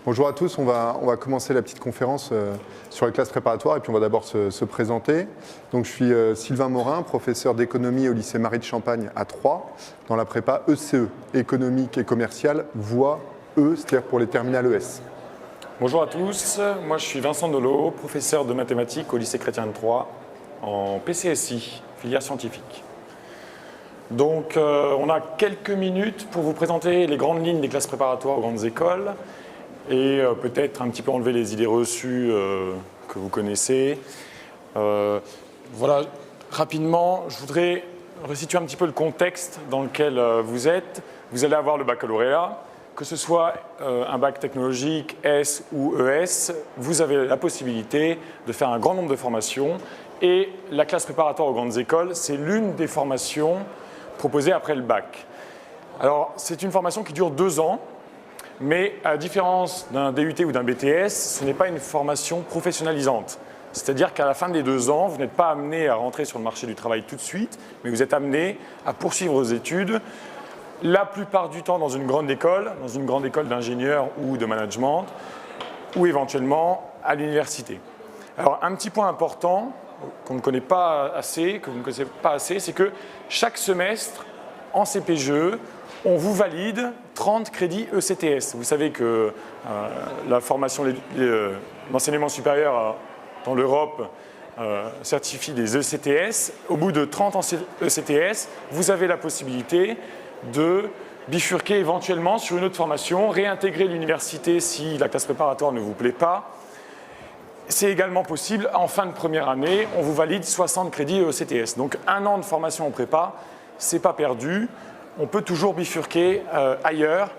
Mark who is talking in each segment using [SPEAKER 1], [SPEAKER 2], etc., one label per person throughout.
[SPEAKER 1] Bonjour à tous, on va commencer la petite conférence sur les classes préparatoires et puis on va d'abord se présenter. Donc, je suis Sylvain Morin, professeur d'économie au lycée Marie de Champagne à Troyes, dans la prépa ECE, économique et commerciale, voie E, c'est-à-dire pour les terminales ES.
[SPEAKER 2] Bonjour à tous, moi je suis Vincent Delot, professeur de mathématiques au lycée Chrétien de Troyes en PCSI, filière scientifique. Donc on a quelques minutes pour vous présenter les grandes lignes des classes préparatoires aux grandes écoles et peut-être un petit peu enlever les idées reçues que vous connaissez. Voilà, rapidement, je voudrais resituer un petit peu le contexte dans lequel vous êtes. Vous allez avoir le baccalauréat. Que ce soit un bac technologique, S ou ES, vous avez la possibilité de faire un grand nombre de formations. Et la classe préparatoire aux grandes écoles, c'est l'une des formations proposées après le bac. Alors, c'est une formation qui dure 2 ans, mais à la différence d'un DUT ou d'un BTS, ce n'est pas une formation professionnalisante. C'est-à-dire qu'à la fin des 2 ans, vous n'êtes pas amené à rentrer sur le marché du travail tout de suite, mais vous êtes amené à poursuivre vos études, la plupart du temps dans une grande école d'ingénieur ou de management, ou éventuellement à l'université. Alors un petit point important qu'on ne connaît pas assez, que vous ne connaissez pas assez, c'est que chaque semestre en CPGE, on vous valide 30 crédits ECTS. Vous savez que la formation, l'enseignement supérieur dans l'Europe certifie des ECTS. Au bout de 30 ECTS, vous avez la possibilité de bifurquer éventuellement sur une autre formation, réintégrer l'université si la classe préparatoire ne vous plaît pas. C'est également possible, en fin de première année, on vous valide 60 crédits ECTS. Donc 1 an de formation en prépa, ce n'est pas perdu, on peut toujours bifurquer ailleurs.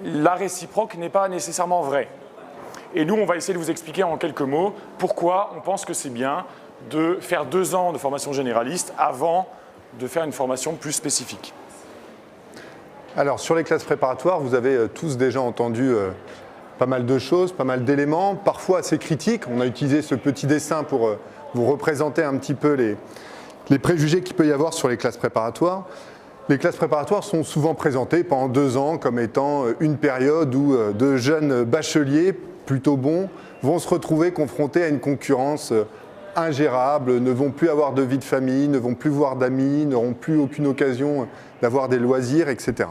[SPEAKER 2] La réciproque n'est pas nécessairement vraie. Et nous, on va essayer de vous expliquer en quelques mots pourquoi on pense que c'est bien de faire 2 ans de formation généraliste avant de faire une formation plus spécifique.
[SPEAKER 1] Alors, sur les classes préparatoires, vous avez tous déjà entendu pas mal de choses, pas mal d'éléments, parfois assez critiques. On a utilisé ce petit dessin pour vous représenter un petit peu les préjugés qu'il peut y avoir sur les classes préparatoires. Les classes préparatoires sont souvent présentées pendant 2 ans comme étant une période où de jeunes bacheliers plutôt bons vont se retrouver confrontés à une concurrence ingérables, ne vont plus avoir de vie de famille, ne vont plus voir d'amis, n'auront plus aucune occasion d'avoir des loisirs, etc.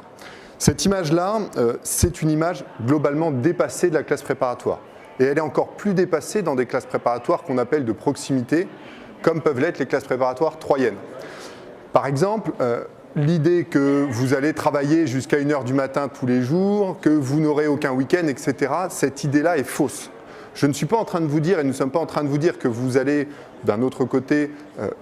[SPEAKER 1] Cette image-là, c'est une image globalement dépassée de la classe préparatoire. Et elle est encore plus dépassée dans des classes préparatoires qu'on appelle de proximité, comme peuvent l'être les classes préparatoires troyennes. Par exemple, l'idée que vous allez travailler jusqu'à 1 h du matin tous les jours, que vous n'aurez aucun week-end, etc., cette idée-là est fausse. Je ne suis pas en train de vous dire, et nous ne sommes pas en train de vous dire que vous allez, d'un autre côté,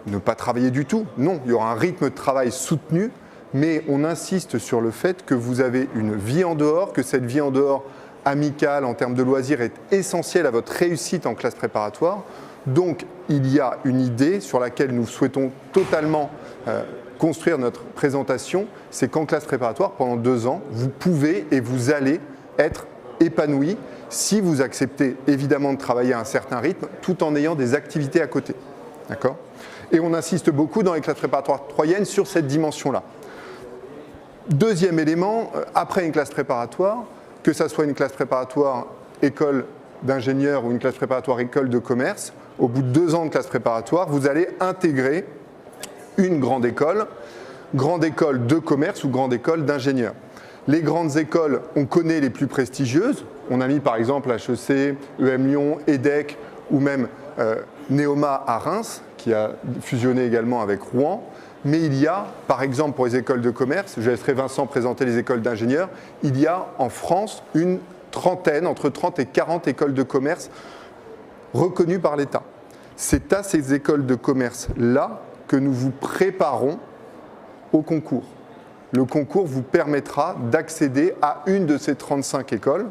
[SPEAKER 1] ne pas travailler du tout. Non, il y aura un rythme de travail soutenu, mais on insiste sur le fait que vous avez une vie en dehors, que cette vie en dehors amicale, en termes de loisirs, est essentielle à votre réussite en classe préparatoire. Donc, il y a une idée sur laquelle nous souhaitons totalement construire notre présentation, c'est qu'en classe préparatoire, pendant 2 ans, vous pouvez et vous allez être épanoui si vous acceptez évidemment de travailler à un certain rythme tout en ayant des activités à côté. D'accord ? Et on insiste beaucoup dans les classes préparatoires troyennes sur cette dimension-là. Deuxième élément, après une classe préparatoire, que ça soit une classe préparatoire école d'ingénieur ou une classe préparatoire école de commerce, au bout de 2 ans de classe préparatoire, vous allez intégrer une grande école de commerce ou grande école d'ingénieur. Les grandes écoles, on connaît les plus prestigieuses. On a mis par exemple HEC, EM Lyon, EDEC ou même Neoma à Reims, qui a fusionné également avec Rouen. Mais il y a, par exemple pour les écoles de commerce, je laisserai Vincent présenter les écoles d'ingénieurs, il y a en France une trentaine, entre 30 et 40 écoles de commerce reconnues par l'État. C'est à ces écoles de commerce-là que nous vous préparons au concours. Le concours vous permettra d'accéder à une de ces 35 écoles.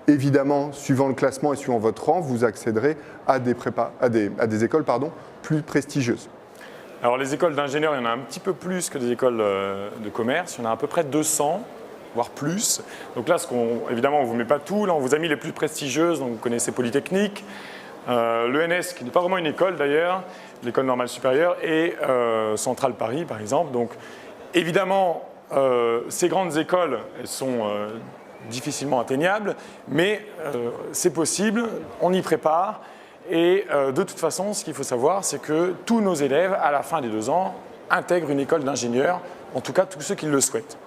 [SPEAKER 1] Évidemment, suivant le classement et suivant votre rang, vous accéderez à des écoles plus prestigieuses.
[SPEAKER 2] Alors les écoles d'ingénieurs, il y en a un petit peu plus que des écoles de commerce. Il y en a à peu près 200, voire plus. Donc là, évidemment, on ne vous met pas tout. Là, on vous a mis les plus prestigieuses. Donc vous connaissez Polytechnique, l'ENS, qui n'est pas vraiment une école d'ailleurs, l'école normale supérieure, et Centrale Paris, par exemple. Donc évidemment, ces grandes écoles, elles sont difficilement atteignable, mais c'est possible, on y prépare. Et de toute façon, ce qu'il faut savoir, c'est que tous nos élèves, à la fin des 2 ans, intègrent une école d'ingénieur, en tout cas tous ceux qui le souhaitent.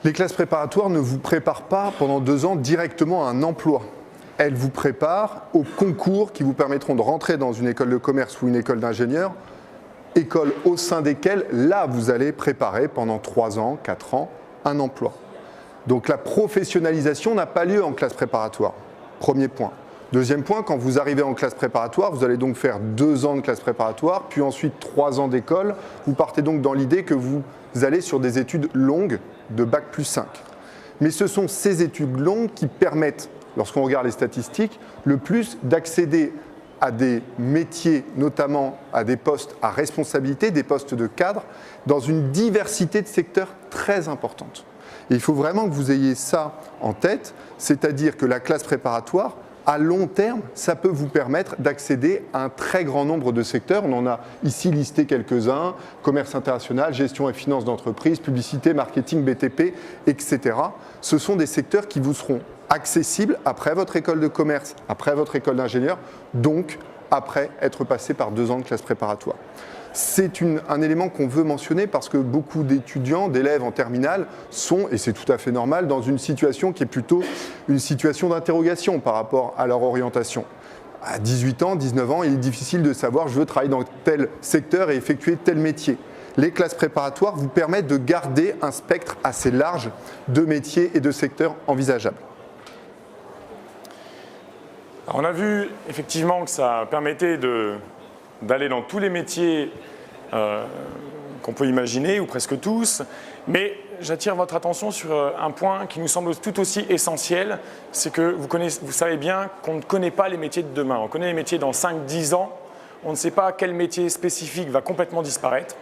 [SPEAKER 1] Les classes préparatoires ne vous préparent pas pendant 2 ans directement à un emploi. Elles vous préparent aux concours qui vous permettront de rentrer dans une école de commerce ou une école d'ingénieur, école au sein desquelles, là, vous allez préparer pendant 3 ans, 4 ans, un emploi. Donc la professionnalisation n'a pas lieu en classe préparatoire. Premier point. Deuxième point, quand vous arrivez en classe préparatoire, vous allez donc faire 2 ans de classe préparatoire, puis ensuite 3 ans d'école. Vous partez donc dans l'idée que vous allez sur des études longues de Bac plus 5. Mais ce sont ces études longues qui permettent, lorsqu'on regarde les statistiques, le plus d'accéder à des métiers, notamment à des postes à responsabilité, des postes de cadre, dans une diversité de secteurs très importante. Et il faut vraiment que vous ayez ça en tête, c'est-à-dire que la classe préparatoire, à long terme, ça peut vous permettre d'accéder à un très grand nombre de secteurs. On en a ici listé quelques-uns, commerce international, gestion et finance d'entreprise, publicité, marketing, BTP, etc. Ce sont des secteurs qui vous seront accessibles après votre école de commerce, après votre école d'ingénieur, donc après être passé par 2 ans de classe préparatoire. C'est un élément qu'on veut mentionner parce que beaucoup d'étudiants, d'élèves en terminale sont, et c'est tout à fait normal, dans une situation qui est plutôt une situation d'interrogation par rapport à leur orientation. À 18 ans, 19 ans, il est difficile de savoir je veux travailler dans tel secteur et effectuer tel métier. Les classes préparatoires vous permettent de garder un spectre assez large de métiers et de secteurs envisageables.
[SPEAKER 2] Alors, on a vu effectivement que ça permettait d'aller dans tous les métiers qu'on peut imaginer, ou presque tous, mais j'attire votre attention sur un point qui nous semble tout aussi essentiel, c'est que vous savez bien qu'on ne connaît pas les métiers de demain. On connaît les métiers dans 5-10 ans, on ne sait pas quel métier spécifique va complètement disparaître.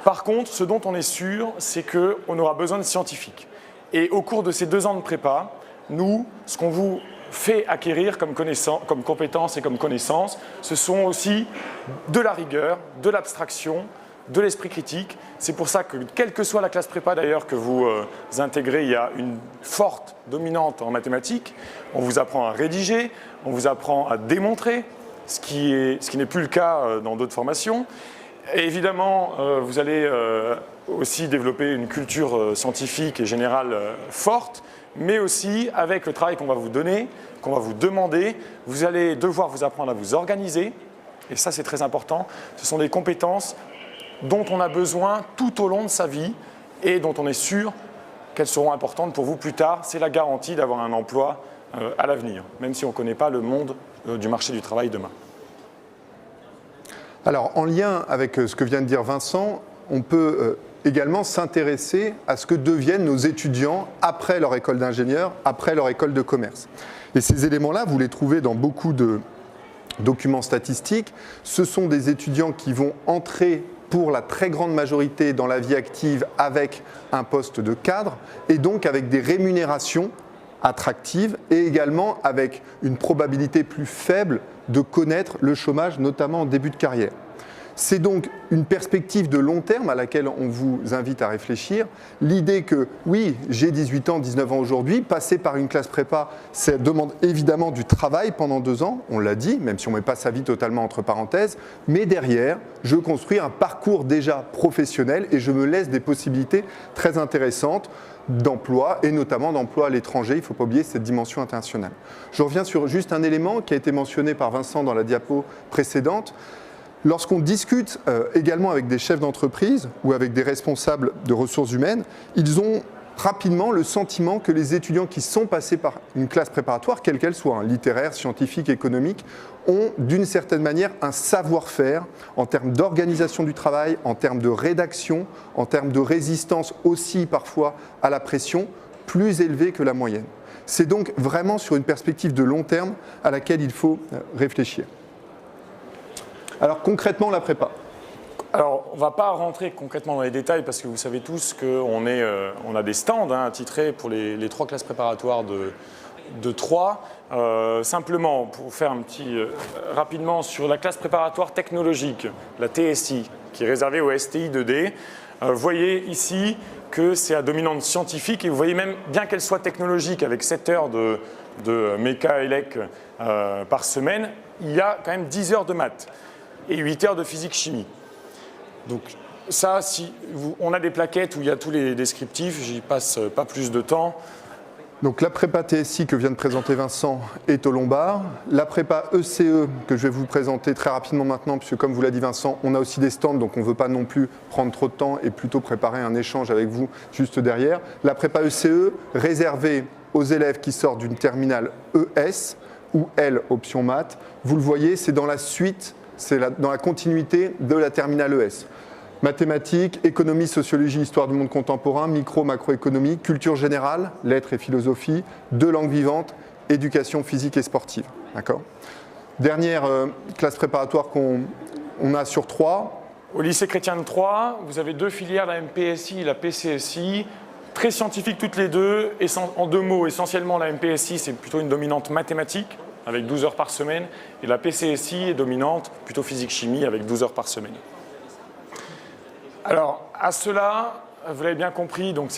[SPEAKER 2] Par contre, ce dont on est sûr, c'est qu'on aura besoin de scientifiques. Et au cours de ces 2 ans de prépa, nous, ce qu'on vous fait acquérir comme compétences et comme connaissances, ce sont aussi de la rigueur, de l'abstraction, de l'esprit critique. C'est pour ça que, quelle que soit la classe prépa d'ailleurs que vous intégrez, il y a une forte dominante en mathématiques. On vous apprend à rédiger, on vous apprend à démontrer, ce qui n'est plus le cas dans d'autres formations. Et évidemment, vous allez aussi développer une culture scientifique et générale forte, mais aussi avec le travail qu'on va vous donner, qu'on va vous demander, vous allez devoir vous apprendre à vous organiser, et ça c'est très important. Ce sont des compétences dont on a besoin tout au long de sa vie et dont on est sûr qu'elles seront importantes pour vous plus tard. C'est la garantie d'avoir un emploi à l'avenir, même si on ne connaît pas le monde du marché du travail demain.
[SPEAKER 1] Alors, en lien avec ce que vient de dire Vincent, on peut également s'intéresser à ce que deviennent nos étudiants après leur école d'ingénieur, après leur école de commerce. Et ces éléments-là, vous les trouvez dans beaucoup de documents statistiques. Ce sont des étudiants qui vont entrer pour la très grande majorité dans la vie active avec un poste de cadre et donc avec des rémunérations attractives et également avec une probabilité plus faible de connaître le chômage, notamment en début de carrière. C'est donc une perspective de long terme à laquelle on vous invite à réfléchir. L'idée que, oui, j'ai 18 ans, 19 ans aujourd'hui, passer par une classe prépa, ça demande évidemment du travail pendant 2 ans, on l'a dit, même si on ne met pas sa vie totalement entre parenthèses, mais derrière, je construis un parcours déjà professionnel et je me laisse des possibilités très intéressantes d'emploi et notamment d'emploi à l'étranger. Il ne faut pas oublier cette dimension internationale. Je reviens sur juste un élément qui a été mentionné par Vincent dans la diapo précédente. Lorsqu'on discute également avec des chefs d'entreprise ou avec des responsables de ressources humaines, ils ont rapidement le sentiment que les étudiants qui sont passés par une classe préparatoire, quelle qu'elle soit, littéraire, scientifique, économique, ont d'une certaine manière un savoir-faire en termes d'organisation du travail, en termes de rédaction, en termes de résistance aussi parfois à la pression, plus élevé que la moyenne. C'est donc vraiment sur une perspective de long terme à laquelle il faut réfléchir. Alors concrètement, la prépa.
[SPEAKER 2] Alors, on ne va pas rentrer concrètement dans les détails parce que vous savez tous qu'on a des stands attitrés pour les 3 classes préparatoires de 3. Simplement, pour faire un petit rapidement sur la classe préparatoire technologique, la TSI, qui est réservé au STI 2D. Vous voyez ici que c'est à dominante scientifique et vous voyez même, bien qu'elle soit technologique, avec 7 heures de méca élec par semaine, il y a quand même 10 heures de maths et 8 heures de physique-chimie. Donc ça, on a des plaquettes où il y a tous les descriptifs, j'y passe pas plus de temps.
[SPEAKER 1] Donc la prépa TSI que vient de présenter Vincent est au Lombard. La prépa ECE que je vais vous présenter très rapidement maintenant, puisque comme vous l'a dit Vincent, on a aussi des stands, donc on ne veut pas non plus prendre trop de temps et plutôt préparer un échange avec vous juste derrière. La prépa ECE réservée aux élèves qui sortent d'une terminale ES ou L option maths. Vous le voyez, c'est dans la suite, dans la continuité de la terminale ES. Mathématiques, économie, sociologie, histoire du monde contemporain, micro, macroéconomie, culture générale, lettres et philosophie, 2 langues vivantes, éducation physique et sportive. D'accord ? Dernière classe préparatoire qu'on a sur 3.
[SPEAKER 2] Au lycée Chrétien de Troyes, vous avez 2 filières, la MPSI et la PCSI, très scientifiques toutes les deux. En 2 mots, essentiellement la MPSI, c'est plutôt une dominante mathématique, avec 12 heures par semaine, et la PCSI est dominante, plutôt physique-chimie, avec 12 heures par semaine. Alors, à cela, vous l'avez bien compris, donc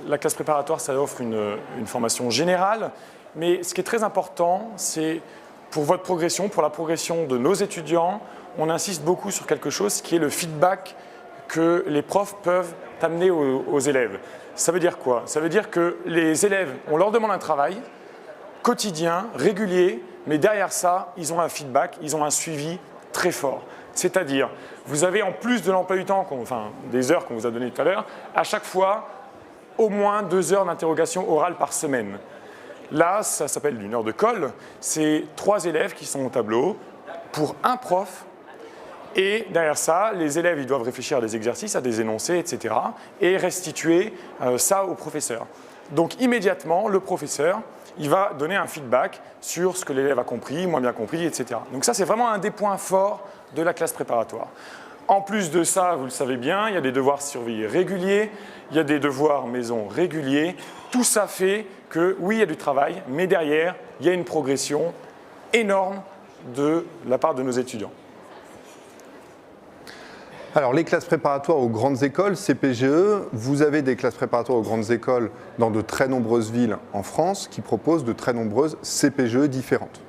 [SPEAKER 2] la classe préparatoire, ça offre une formation générale, mais ce qui est très important, c'est pour votre progression, pour la progression de nos étudiants, on insiste beaucoup sur quelque chose qui est le feedback que les profs peuvent amener aux élèves. Ça veut dire quoi? Ça veut dire que les élèves, on leur demande un travail quotidien, régulier, mais derrière ça, ils ont un feedback, ils ont un suivi très fort. C'est-à-dire, vous avez en plus de l'emploi du temps, des heures qu'on vous a données tout à l'heure, à chaque fois, au moins 2 heures d'interrogation orale par semaine. Là, ça s'appelle une heure de colle. C'est 3 élèves qui sont au tableau pour un prof. Et derrière ça, les élèves ils doivent réfléchir à des exercices, à des énoncés, etc. et restituer ça au professeur. Donc immédiatement, le professeur, il va donner un feedback sur ce que l'élève a compris, moins bien compris, etc. Donc ça, c'est vraiment un des points forts de la classe préparatoire. En plus de ça, vous le savez bien, il y a des devoirs surveillés réguliers, il y a des devoirs maison réguliers. Tout ça fait que, oui, il y a du travail, mais derrière, il y a une progression énorme de la part de nos étudiants.
[SPEAKER 1] Alors, les classes préparatoires aux grandes écoles, CPGE, vous avez des classes préparatoires aux grandes écoles dans de très nombreuses villes en France qui proposent de très nombreuses CPGE différentes.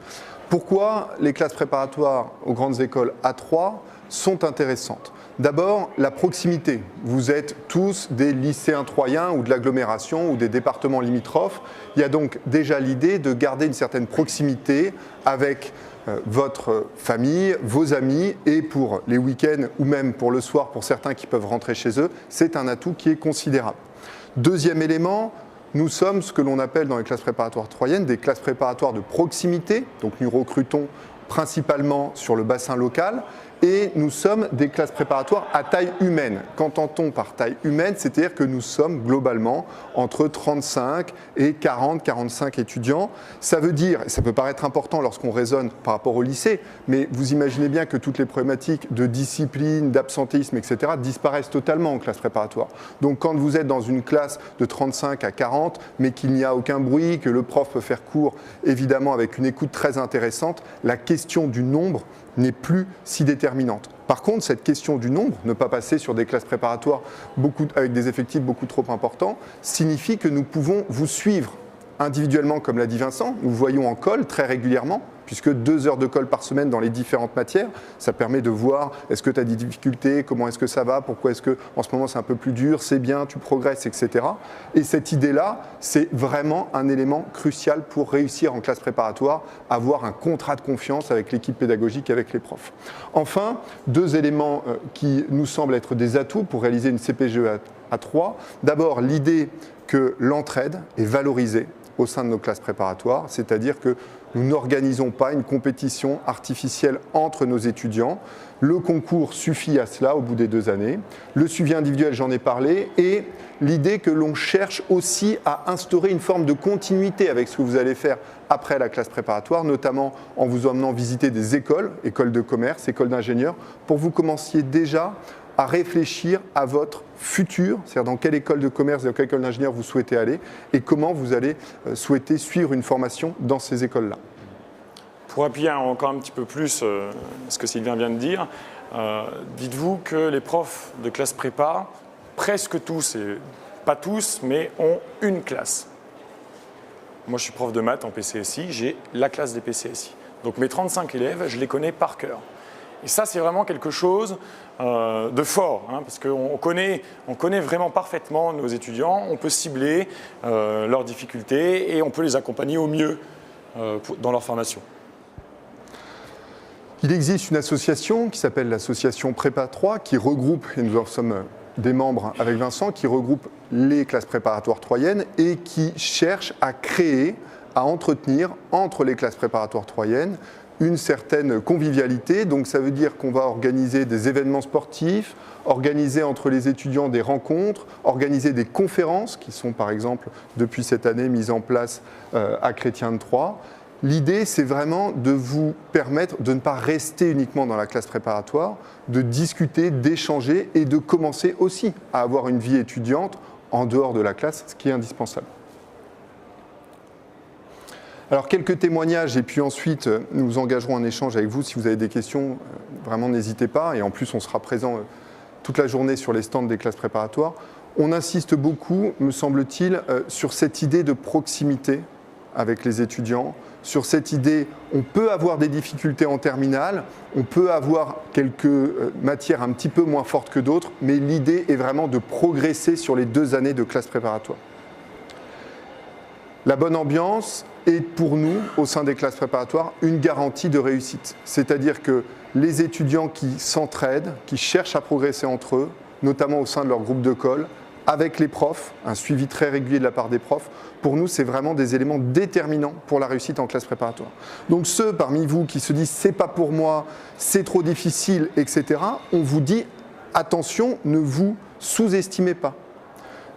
[SPEAKER 1] Pourquoi les classes préparatoires aux grandes écoles A3 sont intéressantes? D'abord, la proximité. Vous êtes tous des lycéens troyens ou de l'agglomération ou des départements limitrophes. Il y a donc déjà l'idée de garder une certaine proximité avec votre famille, vos amis, et pour les week-ends ou même pour le soir, pour certains qui peuvent rentrer chez eux, c'est un atout qui est considérable. Deuxième élément, nous sommes ce que l'on appelle dans les classes préparatoires troyennes des classes préparatoires de proximité, donc nous recrutons principalement sur le bassin local, et nous sommes des classes préparatoires à taille humaine. Qu'entend-on par taille humaine? C'est-à-dire que nous sommes globalement entre 35 et 40-45 étudiants. Ça veut dire, et ça peut paraître important lorsqu'on raisonne par rapport au lycée, mais vous imaginez bien que toutes les problématiques de discipline, d'absentéisme, etc. disparaissent totalement en classe préparatoire. Donc quand vous êtes dans une classe de 35 à 40, mais qu'il n'y a aucun bruit, que le prof peut faire cours, évidemment avec une écoute très intéressante, la question du nombre n'est plus si déterminante. Par contre, cette question du nombre, ne pas passer sur des classes préparatoires avec des effectifs beaucoup trop importants, signifie que nous pouvons vous suivre individuellement, comme l'a dit Vincent. Nous voyons en colle très régulièrement, puisque 2 heures de colle par semaine dans les différentes matières, ça permet de voir est-ce que tu as des difficultés, comment est-ce que ça va, pourquoi est-ce que en ce moment c'est un peu plus dur, c'est bien, tu progresses, etc. Et cette idée-là, c'est vraiment un élément crucial pour réussir en classe préparatoire, avoir un contrat de confiance avec l'équipe pédagogique, avec les profs. Enfin, 2 éléments qui nous semblent être des atouts pour réaliser une CPGE à 3. D'abord, l'idée que l'entraide est valorisée au sein de nos classes préparatoires, c'est-à-dire que nous n'organisons pas une compétition artificielle entre nos étudiants. Le concours suffit à cela au bout des 2 années. Le suivi individuel, j'en ai parlé, et l'idée que l'on cherche aussi à instaurer une forme de continuité avec ce que vous allez faire après la classe préparatoire, notamment en vous emmenant visiter des écoles de commerce, écoles d'ingénieurs, pour que vous commenciez déjà à réfléchir à votre futur, c'est-à-dire dans quelle école de commerce, dans quelle école d'ingénieur vous souhaitez aller et comment vous allez souhaiter suivre une formation dans ces écoles-là.
[SPEAKER 2] Pour appuyer encore un petit peu plus ce que Sylvain vient de dire, dites-vous que les profs de classe prépa, presque tous, et pas tous, mais ont une classe. Moi, je suis prof de maths en PCSI, j'ai la classe des PCSI. Donc mes 35 élèves, je les connais par cœur. Et ça, c'est vraiment quelque chose de fort, hein, parce qu'on connaît vraiment parfaitement nos étudiants, on peut cibler leurs difficultés et on peut les accompagner au mieux dans leur formation.
[SPEAKER 1] Il existe une association qui s'appelle l'association Prépa 3 qui regroupe, et nous en sommes des membres avec Vincent, qui regroupe les classes préparatoires troyennes et qui cherche à créer, à entretenir entre les classes préparatoires troyennes une certaine convivialité. Donc ça veut dire qu'on va organiser des événements sportifs, organiser entre les étudiants des rencontres, organiser des conférences qui sont par exemple depuis cette année mises en place à Chrétien de Troyes. L'idée, c'est vraiment de vous permettre de ne pas rester uniquement dans la classe préparatoire, de discuter, d'échanger et de commencer aussi à avoir une vie étudiante en dehors de la classe, ce qui est indispensable. Alors, quelques témoignages et puis ensuite, nous engagerons un échange avec vous. Si vous avez des questions, vraiment n'hésitez pas. Et en plus, on sera présent toute la journée sur les stands des classes préparatoires. On insiste beaucoup, me semble-t-il, sur cette idée de proximité avec les étudiants, sur cette idée, on peut avoir des difficultés en terminale, on peut avoir quelques matières un petit peu moins fortes que d'autres, mais l'idée est vraiment de progresser sur les 2 années de classe préparatoire. La bonne ambiance est pour nous, au sein des classes préparatoires, une garantie de réussite. C'est-à-dire que les étudiants qui s'entraident, qui cherchent à progresser entre eux, notamment au sein de leur groupe de colle, avec les profs, un suivi très régulier de la part des profs, pour nous, c'est vraiment des éléments déterminants pour la réussite en classe préparatoire. Donc ceux parmi vous qui se disent « c'est pas pour moi, c'est trop difficile », etc., on vous dit « attention, ne vous sous-estimez pas ».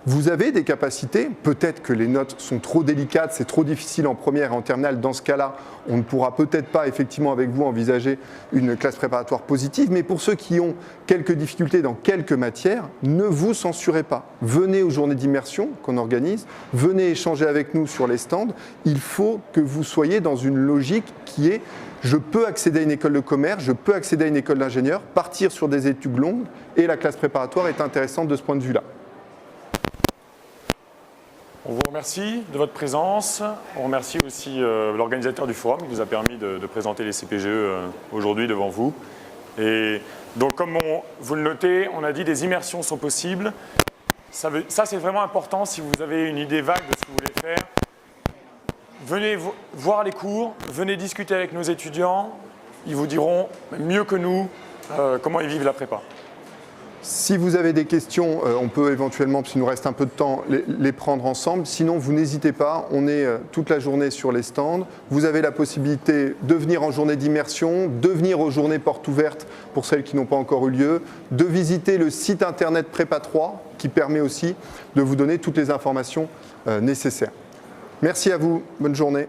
[SPEAKER 1] Vous avez des capacités, peut-être que les notes sont trop délicates, c'est trop difficile en première et en terminale. Dans ce cas-là, on ne pourra peut-être pas effectivement avec vous envisager une classe préparatoire positive, mais pour ceux qui ont quelques difficultés dans quelques matières, ne vous censurez pas. Venez aux journées d'immersion qu'on organise, venez échanger avec nous sur les stands. Il faut que vous soyez dans une logique qui est je peux accéder à une école de commerce, je peux accéder à une école d'ingénieur, partir sur des études longues, et la classe préparatoire est intéressante de ce point de vue-là.
[SPEAKER 2] On vous remercie de votre présence. On remercie aussi l'organisateur du forum qui nous a permis de présenter les CPGE aujourd'hui devant vous. Et donc, comme vous le notez, on a dit des immersions sont possibles. Ça, c'est vraiment important si vous avez une idée vague de ce que vous voulez faire. Venez voir les cours, venez discuter avec nos étudiants. Ils vous diront mieux que nous comment ils vivent la prépa.
[SPEAKER 1] Si vous avez des questions, on peut éventuellement, s'il nous reste un peu de temps, les prendre ensemble. Sinon, vous n'hésitez pas, on est toute la journée sur les stands. Vous avez la possibilité de venir en journée d'immersion, de venir aux journées portes ouvertes pour celles qui n'ont pas encore eu lieu, de visiter le site internet Prépa 3 qui permet aussi de vous donner toutes les informations nécessaires. Merci à vous, bonne journée.